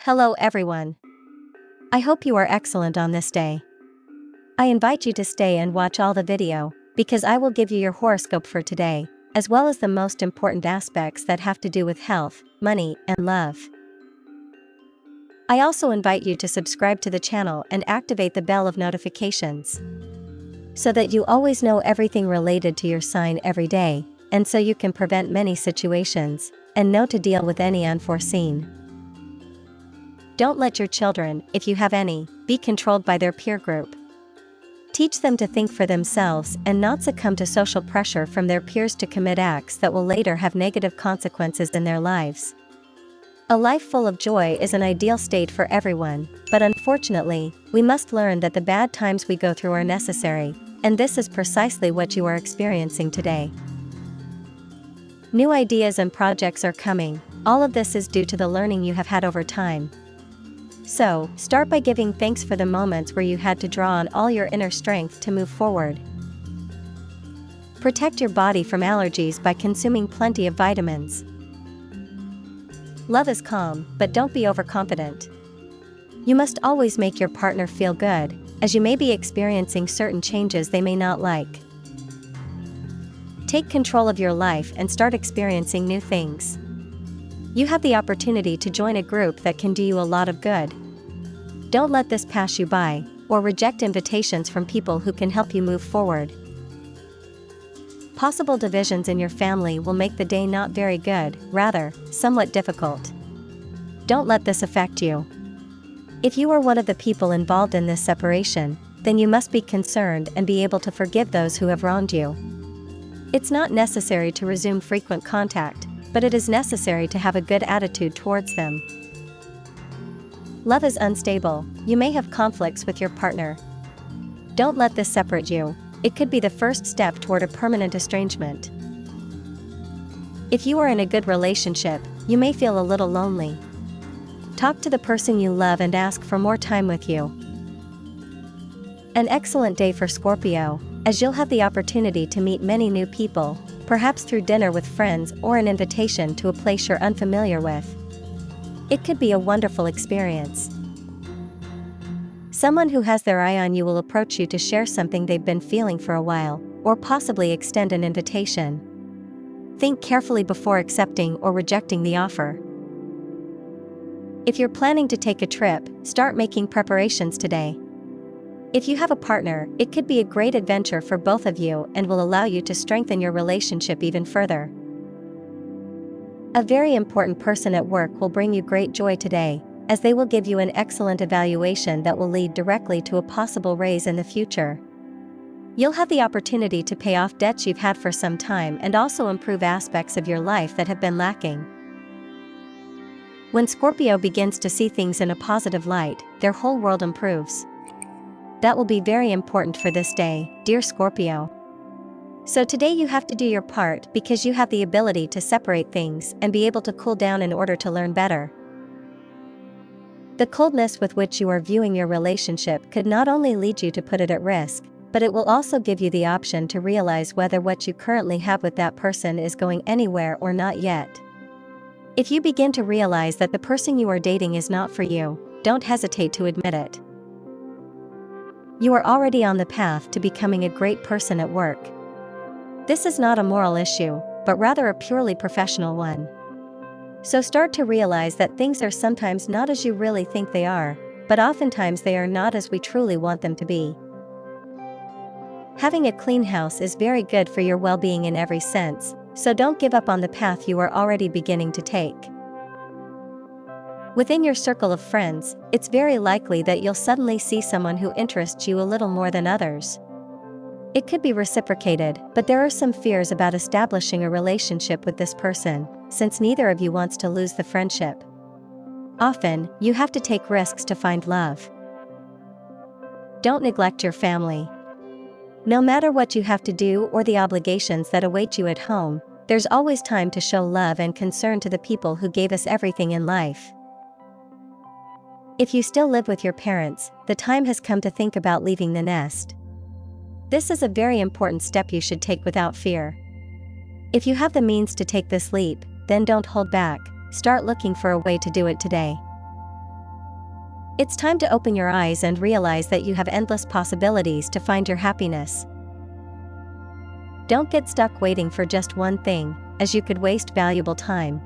Hello everyone. I hope you are excellent on this day. I invite you to stay and watch all the video, because I will give you your horoscope for today, as well as the most important aspects that have to do with health, money, and love. I also invite you to subscribe to the channel and activate the bell of notifications, so that you always know everything related to your sign every day, and so you can prevent many situations, and know to deal with any unforeseen. Don't let your children, if you have any, be controlled by their peer group. Teach them to think for themselves and not succumb to social pressure from their peers to commit acts that will later have negative consequences in their lives. A life full of joy is an ideal state for everyone, but unfortunately, we must learn that the bad times we go through are necessary, and this is precisely what you are experiencing today. New ideas and projects are coming. All of this is due to the learning you have had over time. So, start by giving thanks for the moments where you had to draw on all your inner strength to move forward. Protect your body from allergies by consuming plenty of vitamins. Love is calm, but don't be overconfident. You must always make your partner feel good, as you may be experiencing certain changes they may not like. Take control of your life and start experiencing new things. You have the opportunity to join a group that can do you a lot of good. Don't let this pass you by, or reject invitations from people who can help you move forward. Possible divisions in your family will make the day not very good, rather, somewhat difficult. Don't let this affect you. If you are one of the people involved in this separation, then you must be concerned and be able to forgive those who have wronged you. It's not necessary to resume frequent contact, but it is necessary to have a good attitude towards them. Love is unstable. You may have conflicts with your partner. Don't let this separate you. It could be the first step toward a permanent estrangement. If you are in a good relationship, you may feel a little lonely. Talk to the person you love and ask for more time with you. An excellent day for Scorpio, as you'll have the opportunity to meet many new people, perhaps through dinner with friends or an invitation to a place you're unfamiliar with. It could be a wonderful experience. Someone who has their eye on you will approach you to share something they've been feeling for a while, or possibly extend an invitation. Think carefully before accepting or rejecting the offer. If you're planning to take a trip, start making preparations today. If you have a partner, it could be a great adventure for both of you and will allow you to strengthen your relationship even further. A very important person at work will bring you great joy today, as they will give you an excellent evaluation that will lead directly to a possible raise in the future. You'll have the opportunity to pay off debts you've had for some time and also improve aspects of your life that have been lacking. When Scorpio begins to see things in a positive light, their whole world improves. That will be very important for this day, dear Scorpio. So today you have to do your part because you have the ability to separate things and be able to cool down in order to learn better. The coldness with which you are viewing your relationship could not only lead you to put it at risk, but it will also give you the option to realize whether what you currently have with that person is going anywhere or not yet. If you begin to realize that the person you are dating is not for you, don't hesitate to admit it. You are already on the path to becoming a great person at work. This is not a moral issue, but rather a purely professional one. So start to realize that things are sometimes not as you really think they are, but oftentimes they are not as we truly want them to be. Having a clean house is very good for your well-being in every sense, so don't give up on the path you are already beginning to take. Within your circle of friends, it's very likely that you'll suddenly see someone who interests you a little more than others. It could be reciprocated, but there are some fears about establishing a relationship with this person, since neither of you wants to lose the friendship. Often, you have to take risks to find love. Don't neglect your family. No matter what you have to do or the obligations that await you at home, there's always time to show love and concern to the people who gave us everything in life. If you still live with your parents, the time has come to think about leaving the nest. This is a very important step you should take without fear. If you have the means to take this leap, then don't hold back, start looking for a way to do it today. It's time to open your eyes and realize that you have endless possibilities to find your happiness. Don't get stuck waiting for just one thing, as you could waste valuable time.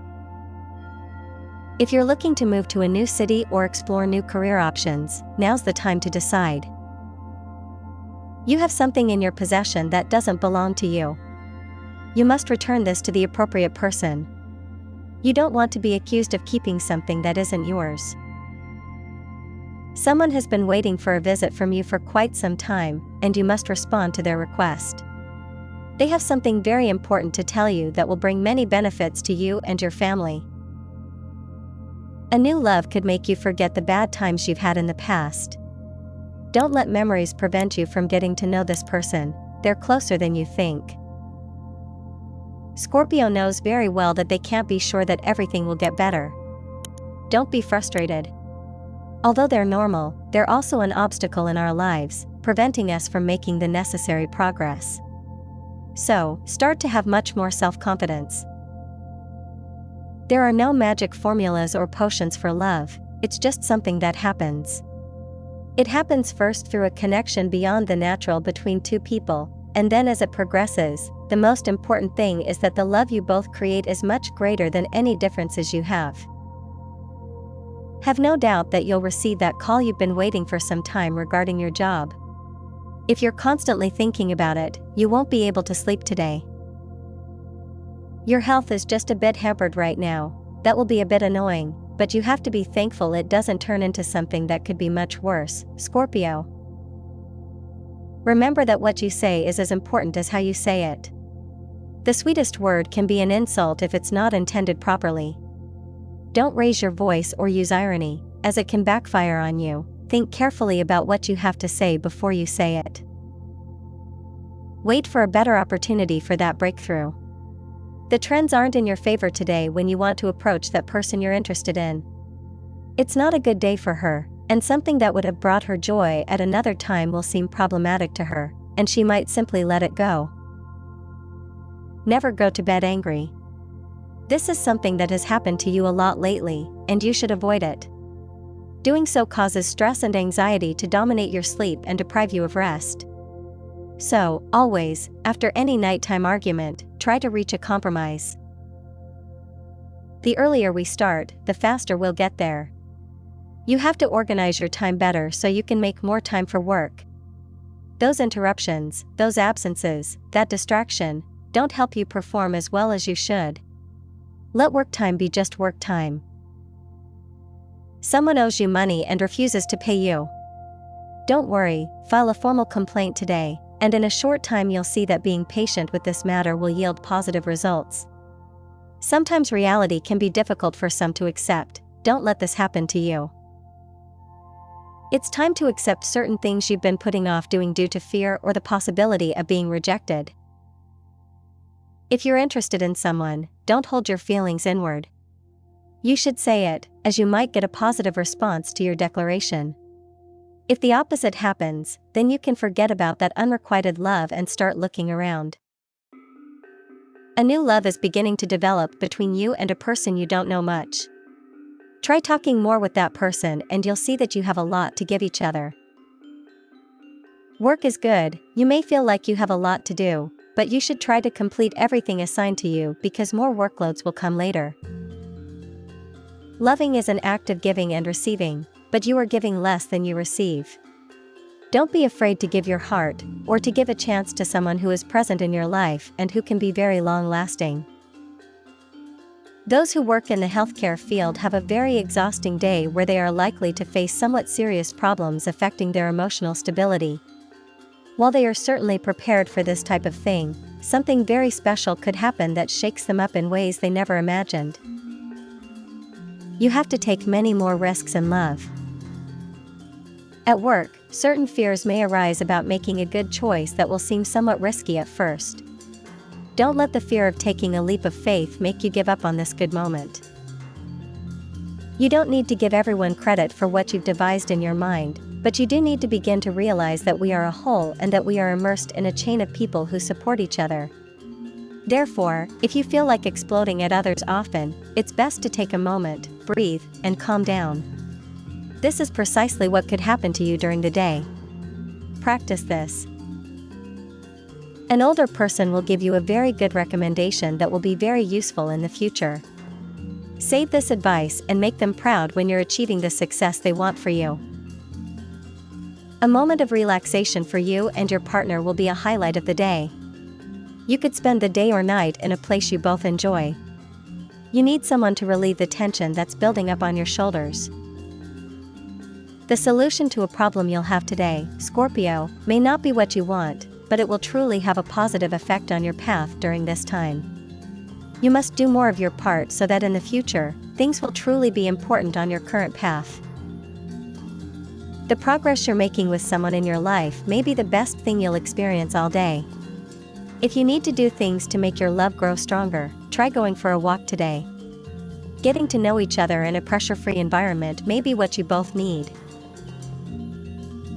If you're looking to move to a new city or explore new career options, now's the time to decide. You have something in your possession that doesn't belong to you. You must return this to the appropriate person. You don't want to be accused of keeping something that isn't yours. Someone has been waiting for a visit from you for quite some time, and you must respond to their request. They have something very important to tell you that will bring many benefits to you and your family. A new love could make you forget the bad times you've had in the past. Don't let memories prevent you from getting to know this person. They're closer than you think. Scorpio knows very well that they can't be sure that everything will get better. Don't be frustrated. Although they're normal, they're also an obstacle in our lives, preventing us from making the necessary progress. So, start to have much more self-confidence. There are no magic formulas or potions for love, it's just something that happens. It happens first through a connection beyond the natural between two people, and then as it progresses, the most important thing is that the love you both create is much greater than any differences you have. Have no doubt that you'll receive that call you've been waiting for some time regarding your job. If you're constantly thinking about it, you won't be able to sleep today. Your health is just a bit hampered right now. That will be a bit annoying, but you have to be thankful it doesn't turn into something that could be much worse, Scorpio. Remember that what you say is as important as how you say it. The sweetest word can be an insult if it's not intended properly. Don't raise your voice or use irony, as it can backfire on you. Think carefully about what you have to say before you say it. Wait for a better opportunity for that breakthrough. The trends aren't in your favor today when you want to approach that person you're interested in. It's not a good day for her, and something that would have brought her joy at another time will seem problematic to her, and she might simply let it go. Never go to bed angry. This is something that has happened to you a lot lately, and you should avoid it. Doing so causes stress and anxiety to dominate your sleep and deprive you of rest. So, always, after any nighttime argument, try to reach a compromise. The earlier we start, the faster we'll get there. You have to organize your time better so you can make more time for work. Those interruptions, those absences, that distraction, don't help you perform as well as you should. Let work time be just work time. Someone owes you money and refuses to pay you. Don't worry, file a formal complaint today, and in a short time you'll see that being patient with this matter will yield positive results. Sometimes reality can be difficult for some to accept. Don't let this happen to you. It's time to accept certain things you've been putting off doing due to fear or the possibility of being rejected. If you're interested in someone, don't hold your feelings inward. You should say it, as you might get a positive response to your declaration. If the opposite happens, then you can forget about that unrequited love and start looking around. A new love is beginning to develop between you and a person you don't know much. Try talking more with that person and you'll see that you have a lot to give each other. Work is good. You may feel like you have a lot to do, but you should try to complete everything assigned to you because more workloads will come later. Loving is an act of giving and receiving, but you are giving less than you receive. Don't be afraid to give your heart, or to give a chance to someone who is present in your life and who can be very long-lasting. Those who work in the healthcare field have a very exhausting day where they are likely to face somewhat serious problems affecting their emotional stability. While they are certainly prepared for this type of thing, something very special could happen that shakes them up in ways they never imagined. You have to take many more risks in love. At work, certain fears may arise about making a good choice that will seem somewhat risky at first. Don't let the fear of taking a leap of faith make you give up on this good moment. You don't need to give everyone credit for what you've devised in your mind, but you do need to begin to realize that we are a whole and that we are immersed in a chain of people who support each other. Therefore, if you feel like exploding at others often, it's best to take a moment, breathe, and calm down. This is precisely what could happen to you during the day. Practice this. An older person will give you a very good recommendation that will be very useful in the future. Save this advice and make them proud when you're achieving the success they want for you. A moment of relaxation for you and your partner will be a highlight of the day. You could spend the day or night in a place you both enjoy. You need someone to relieve the tension that's building up on your shoulders. The solution to a problem you'll have today, Scorpio, may not be what you want, but it will truly have a positive effect on your path during this time. You must do more of your part so that in the future, things will truly be important on your current path. The progress you're making with someone in your life may be the best thing you'll experience all day. If you need to do things to make your love grow stronger, try going for a walk today. Getting to know each other in a pressure-free environment may be what you both need.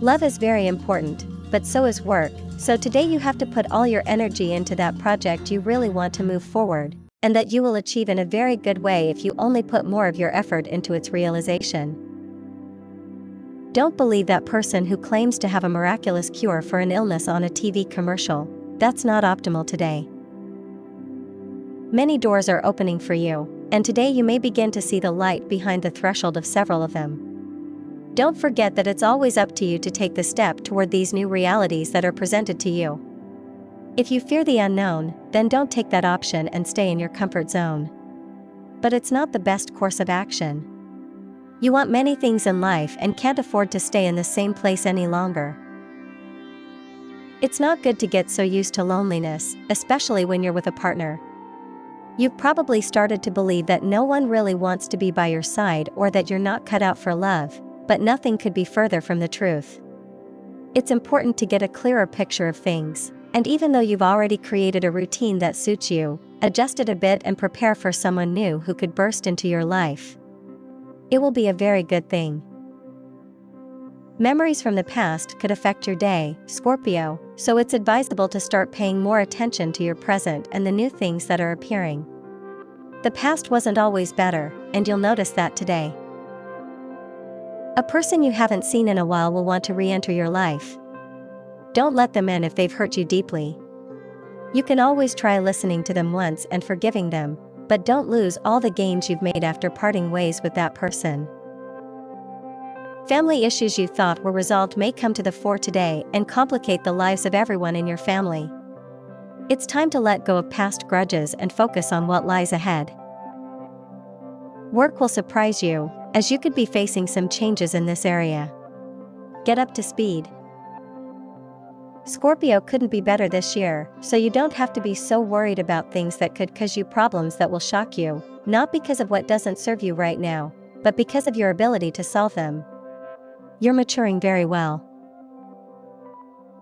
Love is very important, but so is work, so today you have to put all your energy into that project you really want to move forward, and that you will achieve in a very good way if you only put more of your effort into its realization. Don't believe that person who claims to have a miraculous cure for an illness on a TV commercial. That's not optimal today. Many doors are opening for you, and today you may begin to see the light behind the threshold of several of them. Don't forget that it's always up to you to take the step toward these new realities that are presented to you. If you fear the unknown, then don't take that option and stay in your comfort zone. But it's not the best course of action. You want many things in life and can't afford to stay in the same place any longer. It's not good to get so used to loneliness, especially when you're with a partner. You've probably started to believe that no one really wants to be by your side or that you're not cut out for love, but nothing could be further from the truth. It's important to get a clearer picture of things, and even though you've already created a routine that suits you, adjust it a bit and prepare for someone new who could burst into your life. It will be a very good thing. Memories from the past could affect your day, Scorpio, so it's advisable to start paying more attention to your present and the new things that are appearing. The past wasn't always better, and you'll notice that today. A person you haven't seen in a while will want to re-enter your life. Don't let them in if they've hurt you deeply. You can always try listening to them once and forgiving them, but don't lose all the gains you've made after parting ways with that person. Family issues you thought were resolved may come to the fore today and complicate the lives of everyone in your family. It's time to let go of past grudges and focus on what lies ahead. Work will surprise you, as you could be facing some changes in this area. Get up to speed. Scorpio couldn't be better this year, so you don't have to be so worried about things that could cause you problems that will shock you, not because of what doesn't serve you right now, but because of your ability to solve them. You're maturing very well.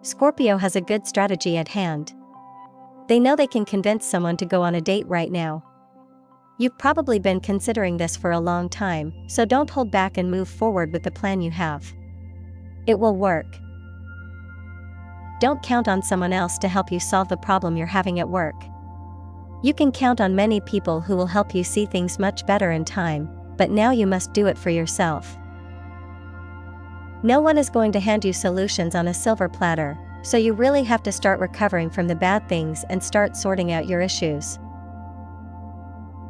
Scorpio has a good strategy at hand. They know they can convince someone to go on a date right now. You've probably been considering this for a long time, so don't hold back and move forward with the plan you have. It will work. Don't count on someone else to help you solve the problem you're having at work. You can count on many people who will help you see things much better in time, but now you must do it for yourself. No one is going to hand you solutions on a silver platter, so you really have to start recovering from the bad things and start sorting out your issues.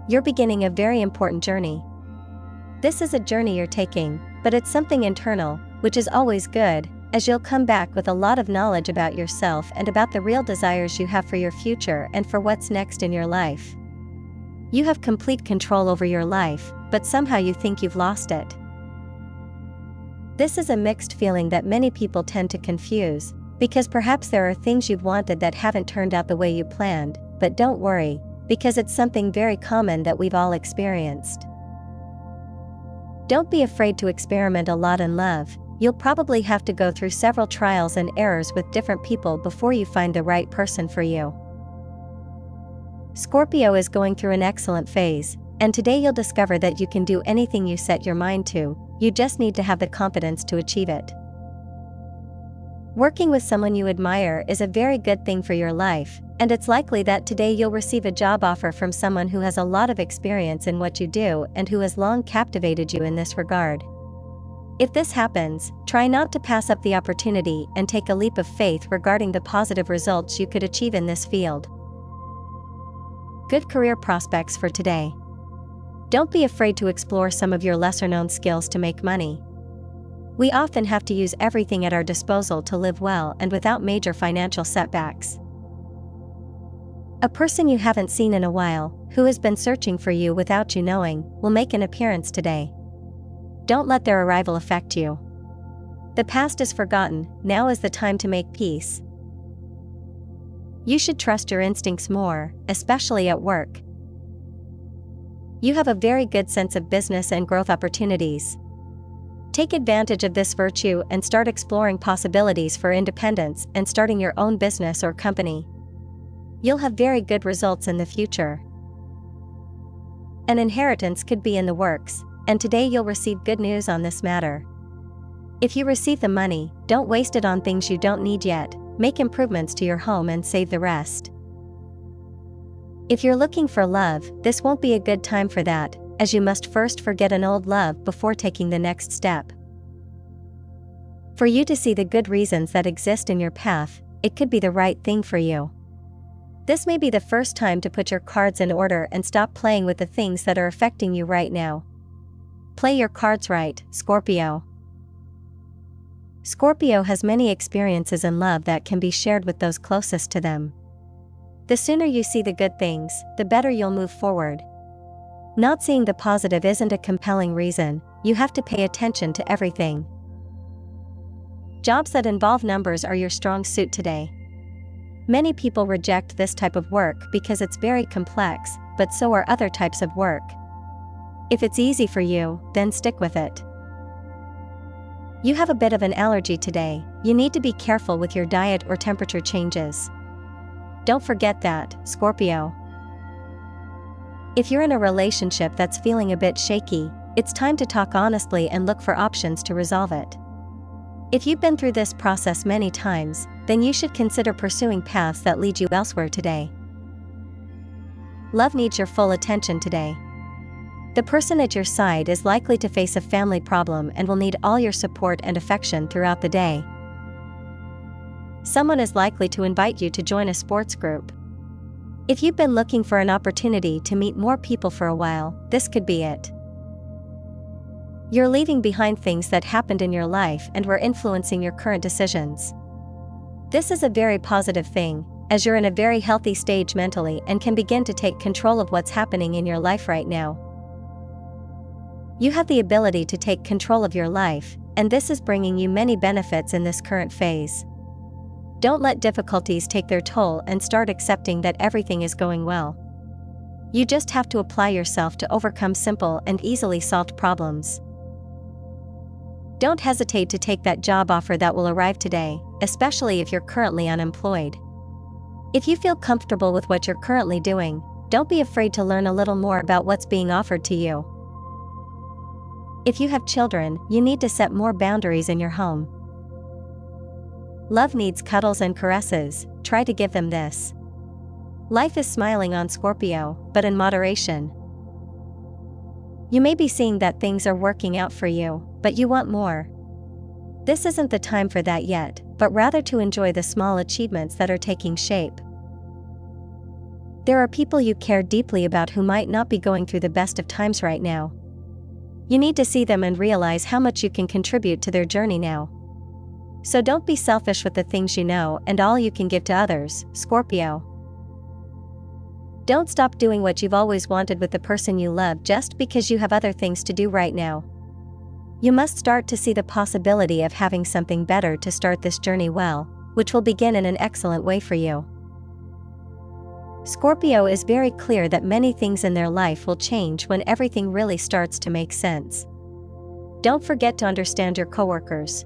You're beginning a very important journey. This is a journey you're taking, but it's something internal, which is always good, as you'll come back with a lot of knowledge about yourself and about the real desires you have for your future and for what's next in your life. You have complete control over your life, but somehow you think you've lost it. This is a mixed feeling that many people tend to confuse, because perhaps there are things you've wanted that haven't turned out the way you planned, but don't worry, because it's something very common that we've all experienced. Don't be afraid to experiment a lot in love. You'll probably have to go through several trials and errors with different people before you find the right person for you. Scorpio is going through an excellent phase, and today you'll discover that you can do anything you set your mind to. You just need to have the confidence to achieve it. Working with someone you admire is a very good thing for your life, and it's likely that today you'll receive a job offer from someone who has a lot of experience in what you do and who has long captivated you in this regard. If this happens, try not to pass up the opportunity and take a leap of faith regarding the positive results you could achieve in this field. Good career prospects for today. Don't be afraid to explore some of your lesser-known skills to make money. We often have to use everything at our disposal to live well and without major financial setbacks. A person you haven't seen in a while, who has been searching for you without you knowing, will make an appearance today. Don't let their arrival affect you. The past is forgotten, now is the time to make peace. You should trust your instincts more, especially at work. You have a very good sense of business and growth opportunities. Take advantage of this virtue and start exploring possibilities for independence and starting your own business or company. You'll have very good results in the future. An inheritance could be in the works, and today you'll receive good news on this matter. If you receive the money, don't waste it on things you don't need yet. Make improvements to your home and save the rest. If you're looking for love, this won't be a good time for that, as you must first forget an old love before taking the next step. For you to see the good reasons that exist in your path, it could be the right thing for you. This may be the first time to put your cards in order and stop playing with the things that are affecting you right now. Play your cards right, Scorpio. Scorpio has many experiences in love that can be shared with those closest to them. The sooner you see the good things, the better you'll move forward. Not seeing the positive isn't a compelling reason, you have to pay attention to everything. Jobs that involve numbers are your strong suit today. Many people reject this type of work because it's very complex, but so are other types of work. If it's easy for you, then stick with it. You have a bit of an allergy today, you need to be careful with your diet or temperature changes. Don't forget that, Scorpio. If you're in a relationship that's feeling a bit shaky, it's time to talk honestly and look for options to resolve it. If you've been through this process many times, then you should consider pursuing paths that lead you elsewhere today. Love needs your full attention today. The person at your side is likely to face a family problem and will need all your support and affection throughout the day. Someone is likely to invite you to join a sports group. If you've been looking for an opportunity to meet more people for a while, this could be it. You're leaving behind things that happened in your life and were influencing your current decisions. This is a very positive thing, as you're in a very healthy stage mentally and can begin to take control of what's happening in your life right now. You have the ability to take control of your life, and this is bringing you many benefits in this current phase. Don't let difficulties take their toll and start accepting that everything is going well. You just have to apply yourself to overcome simple and easily solved problems. Don't hesitate to take that job offer that will arrive today, especially if you're currently unemployed. If you feel comfortable with what you're currently doing, don't be afraid to learn a little more about what's being offered to you. If you have children, you need to set more boundaries in your home. Love needs cuddles and caresses, try to give them this. Life is smiling on Scorpio, but in moderation. You may be seeing that things are working out for you, but you want more. This isn't the time for that yet, but rather to enjoy the small achievements that are taking shape. There are people you care deeply about who might not be going through the best of times right now. You need to see them and realize how much you can contribute to their journey now. So don't be selfish with the things you know and all you can give to others, Scorpio. Don't stop doing what you've always wanted with the person you love just because you have other things to do right now. You must start to see the possibility of having something better to start this journey well, which will begin in an excellent way for you. Scorpio is very clear that many things in their life will change when everything really starts to make sense. Don't forget to understand your coworkers.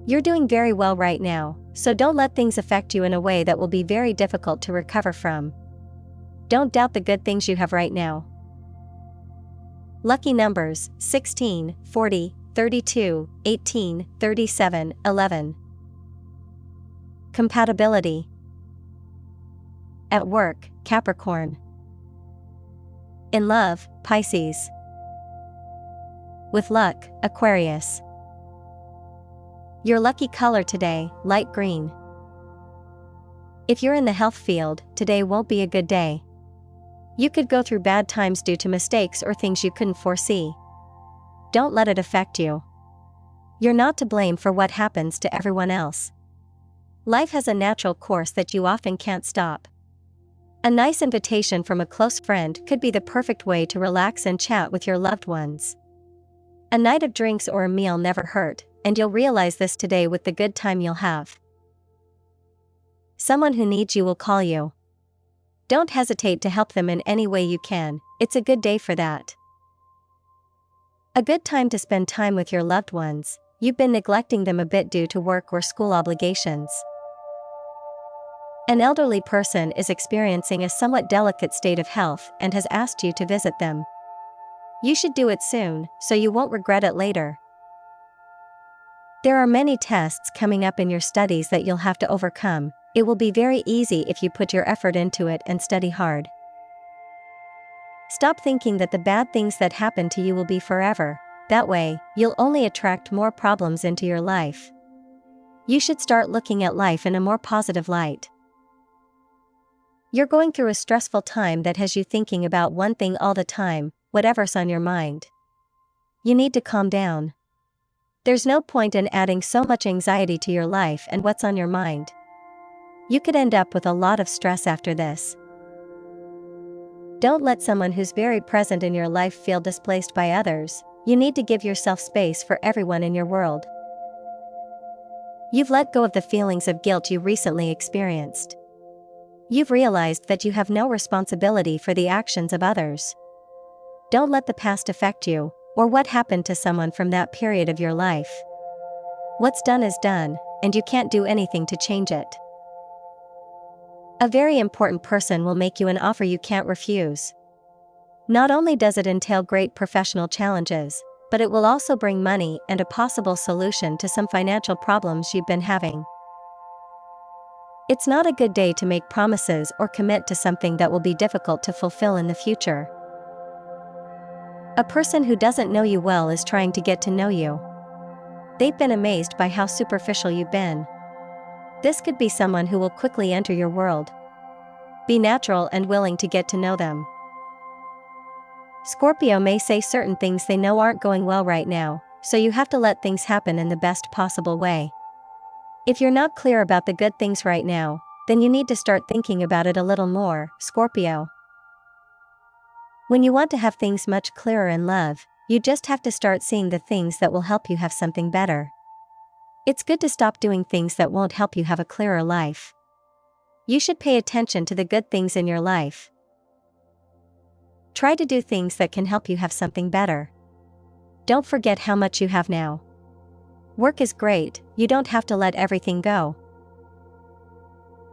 You're doing very well right now, so don't let things affect you in a way that will be very difficult to recover from. Don't doubt the good things you have right now. Lucky numbers 16, 40, 32, 18, 37, 11. Compatibility. At work, Capricorn. In love, Pisces. With luck, Aquarius. Your lucky color today, light green. If you're in the health field, today won't be a good day. You could go through bad times due to mistakes or things you couldn't foresee. Don't let it affect you. You're not to blame for what happens to everyone else. Life has a natural course that you often can't stop. A nice invitation from a close friend could be the perfect way to relax and chat with your loved ones. A night of drinks or a meal never hurt, and you'll realize this today with the good time you'll have. Someone who needs you will call you. Don't hesitate to help them in any way you can, it's a good day for that. A good time to spend time with your loved ones. You've been neglecting them a bit due to work or school obligations. An elderly person is experiencing a somewhat delicate state of health and has asked you to visit them. You should do it soon, so you won't regret it later. There are many tests coming up in your studies that you'll have to overcome. It will be very easy if you put your effort into it and study hard. Stop thinking that the bad things that happen to you will be forever. That way, you'll only attract more problems into your life. You should start looking at life in a more positive light. You're going through a stressful time that has you thinking about one thing all the time, whatever's on your mind. You need to calm down. There's no point in adding so much anxiety to your life and what's on your mind. You could end up with a lot of stress after this. Don't let someone who's very present in your life feel displaced by others. You need to give yourself space for everyone in your world. You've let go of the feelings of guilt you recently experienced. You've realized that you have no responsibility for the actions of others. Don't let the past affect you, or what happened to someone from that period of your life. What's done is done, and you can't do anything to change it. A very important person will make you an offer you can't refuse. Not only does it entail great professional challenges, but it will also bring money and a possible solution to some financial problems you've been having. It's not a good day to make promises or commit to something that will be difficult to fulfill in the future. A person who doesn't know you well is trying to get to know you. They've been amazed by how superficial you've been. This could be someone who will quickly enter your world. Be natural and willing to get to know them. Scorpio may say certain things they know aren't going well right now, so you have to let things happen in the best possible way. If you're not clear about the good things right now, then you need to start thinking about it a little more, Scorpio. When you want to have things much clearer in love, you just have to start seeing the things that will help you have something better. It's good to stop doing things that won't help you have a clearer life. You should pay attention to the good things in your life. Try to do things that can help you have something better. Don't forget how much you have now. Work is great, you don't have to let everything go.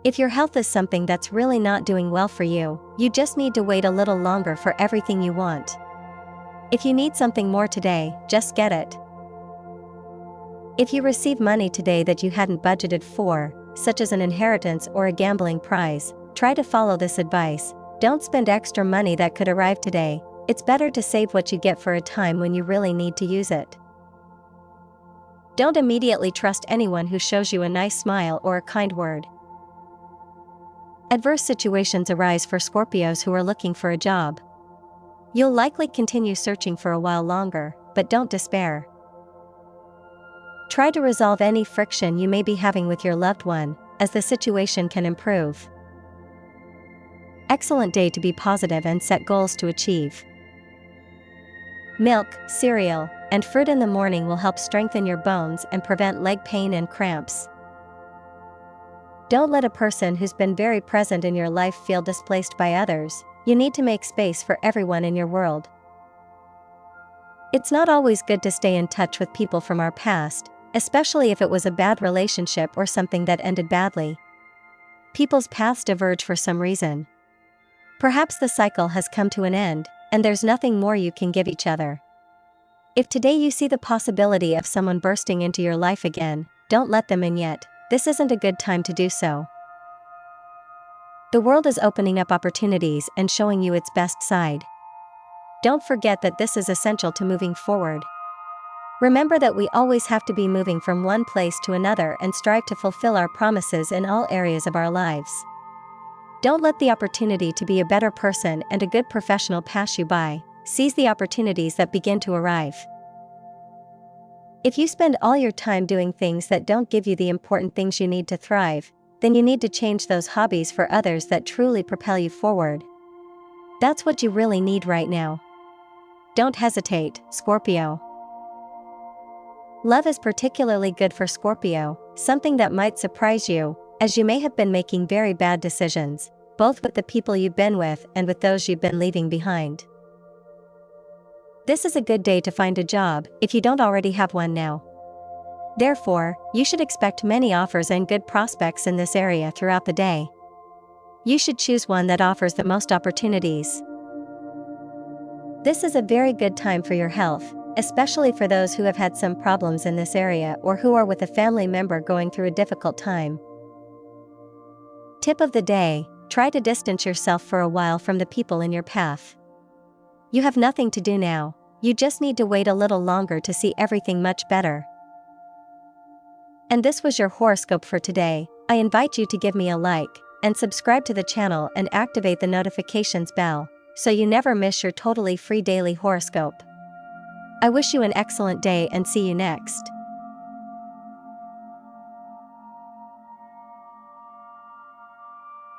If your health is something that's really not doing well for you, you just need to wait a little longer for everything you want. If you need something more today, just get it. If you receive money today that you hadn't budgeted for, such as an inheritance or a gambling prize, try to follow this advice. Don't spend extra money that could arrive today. It's better to save what you get for a time when you really need to use it. Don't immediately trust anyone who shows you a nice smile or a kind word. Adverse situations arise for Scorpios who are looking for a job. You'll likely continue searching for a while longer, but don't despair. Try to resolve any friction you may be having with your loved one, as the situation can improve. Excellent day to be positive and set goals to achieve. Milk, cereal, and fruit in the morning will help strengthen your bones and prevent leg pain and cramps. Don't let a person who's been very present in your life feel displaced by others. You need to make space for everyone in your world. It's not always good to stay in touch with people from our past, especially if it was a bad relationship or something that ended badly. People's paths diverge for some reason. Perhaps the cycle has come to an end, and there's nothing more you can give each other. If today you see the possibility of someone bursting into your life again, don't let them in yet. This isn't a good time to do so. The world is opening up opportunities and showing you its best side. Don't forget that this is essential to moving forward. Remember that we always have to be moving from one place to another and strive to fulfill our promises in all areas of our lives. Don't let the opportunity to be a better person and a good professional pass you by. Seize the opportunities that begin to arrive. If you spend all your time doing things that don't give you the important things you need to thrive, then you need to change those hobbies for others that truly propel you forward. That's what you really need right now. Don't hesitate, Scorpio. Love is particularly good for Scorpio, something that might surprise you, as you may have been making very bad decisions, both with the people you've been with and with those you've been leaving behind. This is a good day to find a job, if you don't already have one now. Therefore, you should expect many offers and good prospects in this area throughout the day. You should choose one that offers the most opportunities. This is a very good time for your health, especially for those who have had some problems in this area or who are with a family member going through a difficult time. Tip of the day: try to distance yourself for a while from the people in your path. You have nothing to do now, you just need to wait a little longer to see everything much better. And this was your horoscope for today. I invite you to give me a like, and subscribe to the channel and activate the notifications bell, so you never miss your totally free daily horoscope. I wish you an excellent day and see you next.